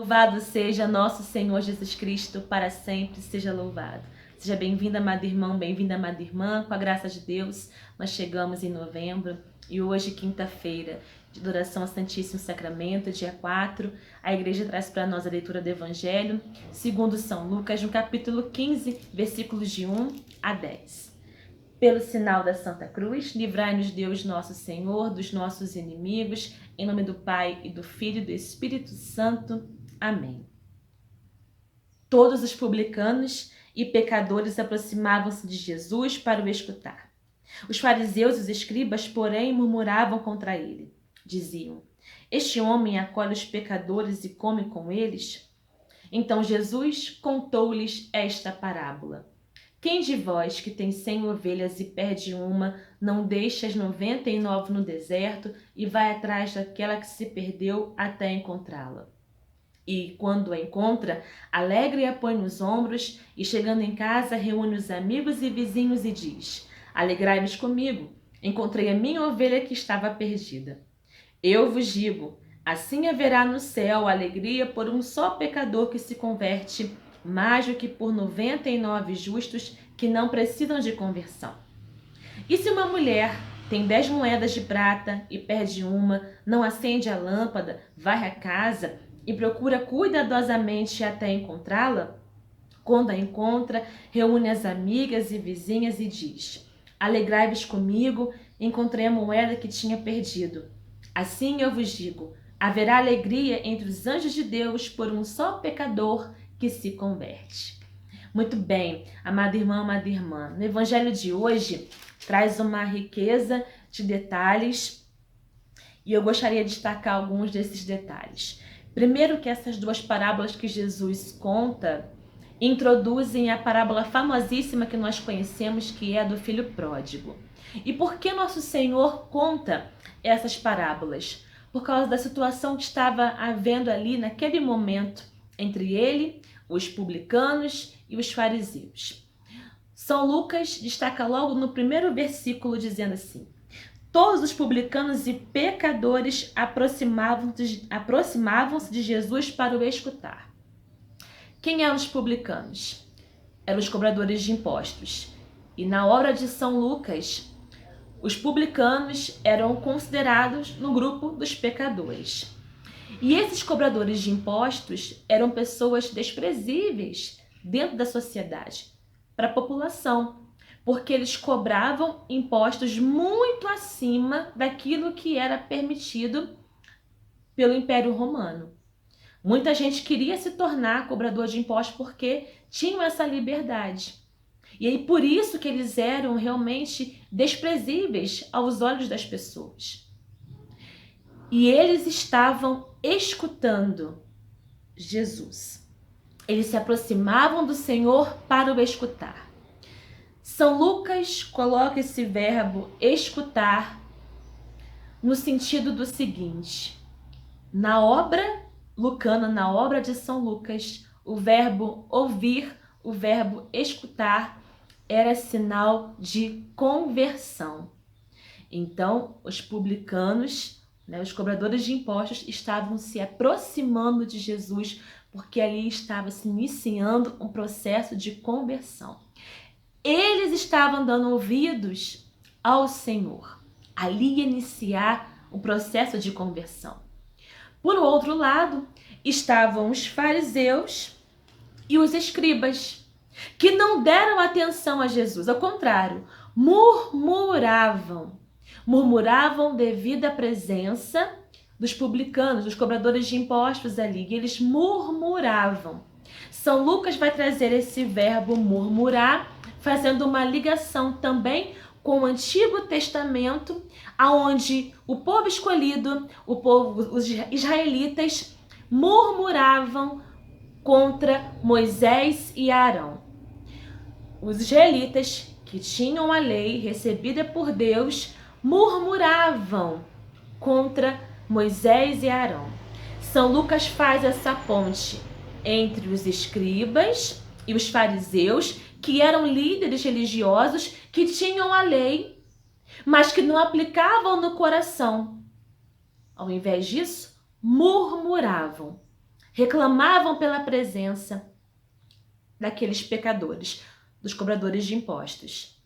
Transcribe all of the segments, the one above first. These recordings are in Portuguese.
Louvado seja nosso Senhor Jesus Cristo, para sempre seja louvado. Seja bem-vinda, amado irmão, bem-vinda, amada irmã. Com a graça de Deus, nós chegamos em novembro e hoje, quinta-feira, de adoração ao Santíssimo Sacramento, dia 4, a igreja traz para nós a leitura do Evangelho, segundo São Lucas, no capítulo 15, versículos de 1 a 10. Pelo sinal da Santa Cruz, livrai-nos Deus nosso Senhor dos nossos inimigos, em nome do Pai e do Filho e do Espírito Santo. Amém. Todos os publicanos e pecadores aproximavam-se de Jesus para o escutar. Os fariseus e os escribas, porém, murmuravam contra ele. Diziam: este homem acolhe os pecadores e come com eles? Então Jesus contou-lhes esta parábola. Quem de vós que tem 100 ovelhas e perde uma, não deixa as 99 no deserto e vai atrás daquela que se perdeu até encontrá-la? E, quando a encontra, alegre a põe nos ombros e, chegando em casa, reúne os amigos e vizinhos e diz: alegrai-vos comigo, encontrei a minha ovelha que estava perdida. Eu vos digo, assim haverá no céu alegria por um só pecador que se converte, mais do que por 99 justos que não precisam de conversão. E se uma mulher tem 10 moedas de prata e perde uma, não acende a lâmpada, varre a casa e procura cuidadosamente até encontrá-la? Quando a encontra, reúne as amigas e vizinhas e diz: alegrai-vos comigo, encontrei a moeda que tinha perdido. Assim eu vos digo, haverá alegria entre os anjos de Deus por um só pecador que se converte. Muito bem, amado irmão, amada irmã, no Evangelho de hoje traz uma riqueza de detalhes e eu gostaria de destacar alguns desses detalhes. Primeiro, que essas duas parábolas que Jesus conta introduzem a parábola famosíssima que nós conhecemos, que é a do filho pródigo. E por que nosso Senhor conta essas parábolas? Por causa da situação que estava havendo ali naquele momento entre ele, os publicanos e os fariseus. São Lucas destaca logo no primeiro versículo dizendo assim: todos os publicanos e pecadores aproximavam-se de Jesus para o escutar. Quem eram os publicanos? Eram os cobradores de impostos. E na obra de São Lucas, os publicanos eram considerados no grupo dos pecadores. E esses cobradores de impostos eram pessoas desprezíveis dentro da sociedade, para a população, porque eles cobravam impostos muito acima daquilo que era permitido pelo Império Romano. Muita gente queria se tornar cobrador de impostos porque tinham essa liberdade. E aí por isso que eles eram realmente desprezíveis aos olhos das pessoas. E eles estavam escutando Jesus. Eles se aproximavam do Senhor para o escutar. São Lucas coloca esse verbo escutar no sentido do seguinte: na obra lucana, na obra de São Lucas, o verbo ouvir, o verbo escutar era sinal de conversão. Então, os publicanos, os cobradores de impostos, estavam se aproximando de Jesus porque ali estava se iniciando um processo de conversão. Eles estavam dando ouvidos ao Senhor. Ali ia iniciar um processo de conversão. Por outro lado, estavam os fariseus e os escribas, que não deram atenção a Jesus. Ao contrário, murmuravam devido à presença dos publicanos, dos cobradores de impostos ali. E eles murmuravam. São Lucas vai trazer esse verbo murmurar, fazendo uma ligação também com o Antigo Testamento, aonde o povo escolhido, os israelitas, murmuravam contra Moisés e Arão. Os israelitas, que tinham a lei recebida por Deus, murmuravam contra Moisés e Arão. São Lucas faz essa ponte entre os escribas e os fariseus, que eram líderes religiosos, que tinham a lei, mas que não aplicavam no coração. Ao invés disso, murmuravam. reclamavam pela presença daqueles pecadores, dos cobradores de impostos.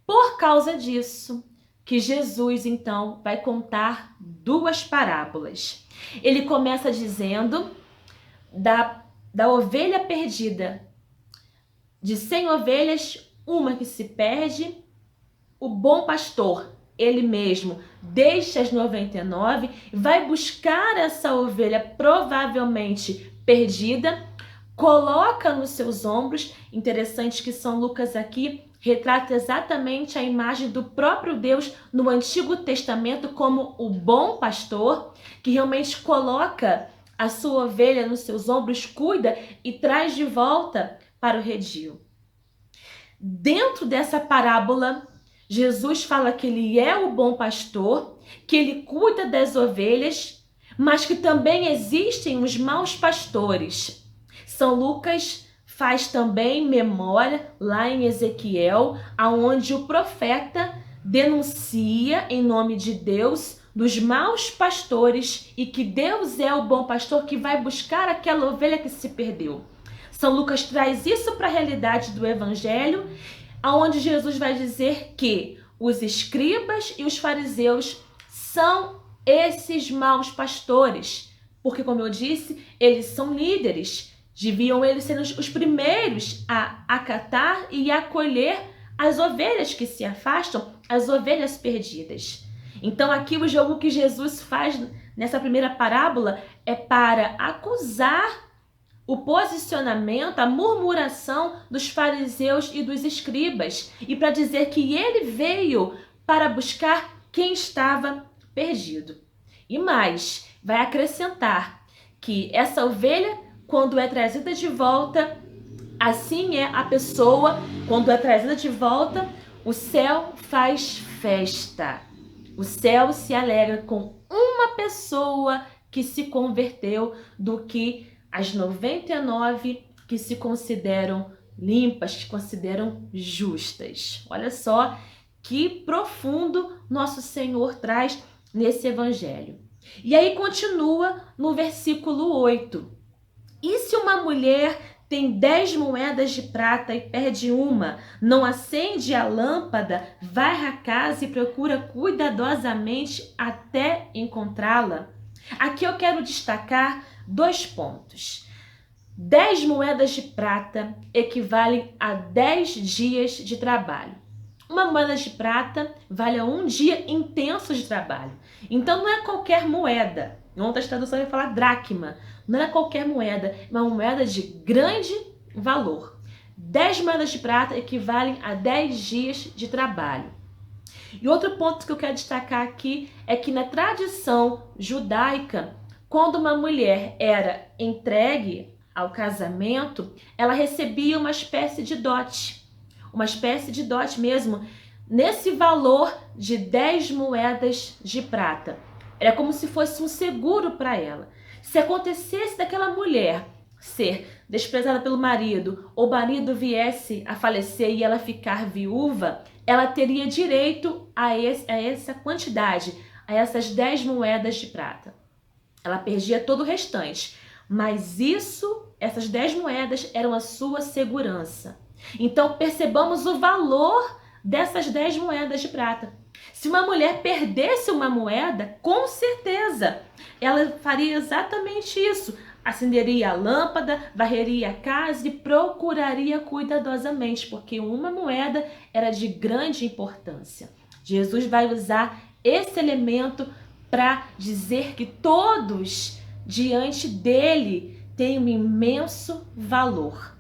Por causa disso, que Jesus, então, vai contar duas parábolas. Ele começa dizendo da ovelha perdida. De 100 ovelhas, uma que se perde, o bom pastor, ele mesmo, deixa as 99, vai buscar essa ovelha provavelmente perdida, coloca nos seus ombros. Interessante que São Lucas aqui retrata exatamente a imagem do próprio Deus no Antigo Testamento como o bom pastor, que realmente coloca a sua ovelha nos seus ombros, cuida e traz de volta para o redil. Dentro dessa parábola, Jesus fala que ele é o bom pastor, que ele cuida das ovelhas, mas que também existem os maus pastores. São Lucas faz também memória lá em Ezequiel, aonde o profeta denuncia em nome de Deus dos maus pastores e que Deus é o bom pastor que vai buscar aquela ovelha que se perdeu. São Lucas traz isso para a realidade do Evangelho, aonde Jesus vai dizer que os escribas e os fariseus são esses maus pastores, porque, como eu disse, eles são líderes. Deviam eles ser os primeiros a acatar e acolher as ovelhas que se afastam, as ovelhas perdidas. Então, aqui o jogo que Jesus faz nessa primeira parábola é para acusar o posicionamento, a murmuração dos fariseus e dos escribas, e para dizer que ele veio para buscar quem estava perdido. E mais, vai acrescentar que essa ovelha, quando é trazida de volta, assim é a pessoa, quando é trazida de volta, o céu faz festa. O céu se alegra com uma pessoa que se converteu do que as 99 que se consideram limpas, que consideram justas. Olha só que profundo nosso Senhor traz nesse evangelho. E aí continua no versículo 8. E se uma mulher tem 10 moedas de prata e perde uma, não acende a lâmpada, varre a casa e procura cuidadosamente até encontrá-la? Aqui eu quero destacar 2 pontos. 10 moedas de prata equivalem a 10 dias de trabalho. Uma moeda de prata vale a 1 dia intenso de trabalho. Então não é qualquer moeda. Em outras traduções vai falar dracma. Não é qualquer moeda, é uma moeda de grande valor. 10 moedas de prata equivalem a 10 dias de trabalho. E outro ponto que eu quero destacar aqui é que na tradição judaica, quando uma mulher era entregue ao casamento, ela recebia uma espécie de dote. Uma espécie de dote mesmo, nesse valor de 10 moedas de prata. Era como se fosse um seguro para ela. Se acontecesse daquela mulher ser desprezada pelo marido, ou o marido viesse a falecer e ela ficar viúva, ela teria direito a essa quantidade, a essas 10 moedas de prata. Ela perdia todo o restante, mas essas 10 moedas eram a sua segurança. Então percebamos o valor dessas 10 moedas de prata. Se uma mulher perdesse uma moeda, com certeza ela faria exatamente isso. Acenderia a lâmpada, varreria a casa e procuraria cuidadosamente, porque uma moeda era de grande importância. Jesus vai usar esse elemento para dizer que todos diante dele têm um imenso valor.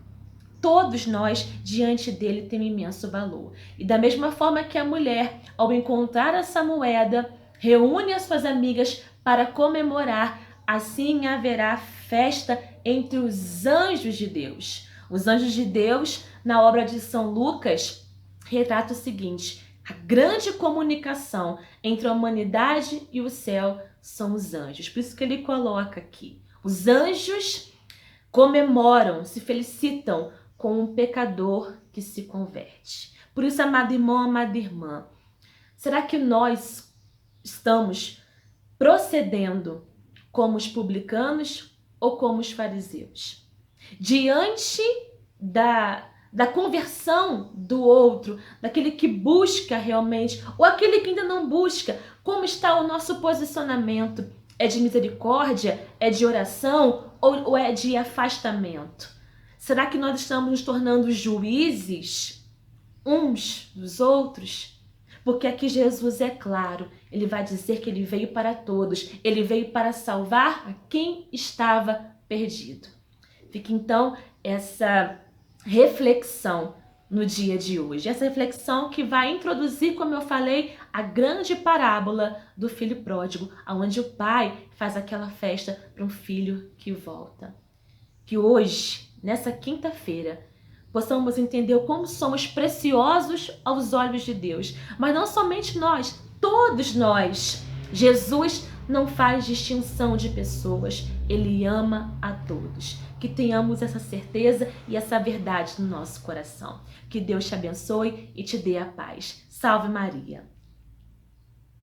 Todos nós diante dele temos imenso valor. E da mesma forma que a mulher, ao encontrar essa moeda, reúne as suas amigas para comemorar, assim haverá festa entre os anjos de Deus. Os anjos de Deus, na obra de São Lucas, retrata o seguinte: a grande comunicação entre a humanidade e o céu são os anjos. Por isso que ele coloca aqui. Os anjos comemoram, se felicitam com um pecador que se converte. Por isso, amado irmão, amada irmã, será que nós estamos procedendo como os publicanos, ou como os fariseus? Diante da conversão do outro, daquele que busca realmente, ou aquele que ainda não busca, como está o nosso posicionamento? É de misericórdia? É de oração? Ou é de afastamento? Será que nós estamos nos tornando juízes uns dos outros? Porque aqui Jesus é claro, ele vai dizer que ele veio para todos, ele veio para salvar a quem estava perdido. Fica então essa reflexão no dia de hoje, essa reflexão que vai introduzir, como eu falei, a grande parábola do filho pródigo, onde o pai faz aquela festa para um filho que volta. Que hoje, nessa quinta-feira, possamos entender como somos preciosos aos olhos de Deus. Mas não somente nós, todos nós. Jesus não faz distinção de pessoas, ele ama a todos. Que tenhamos essa certeza e essa verdade no nosso coração. Que Deus te abençoe e te dê a paz. Salve Maria!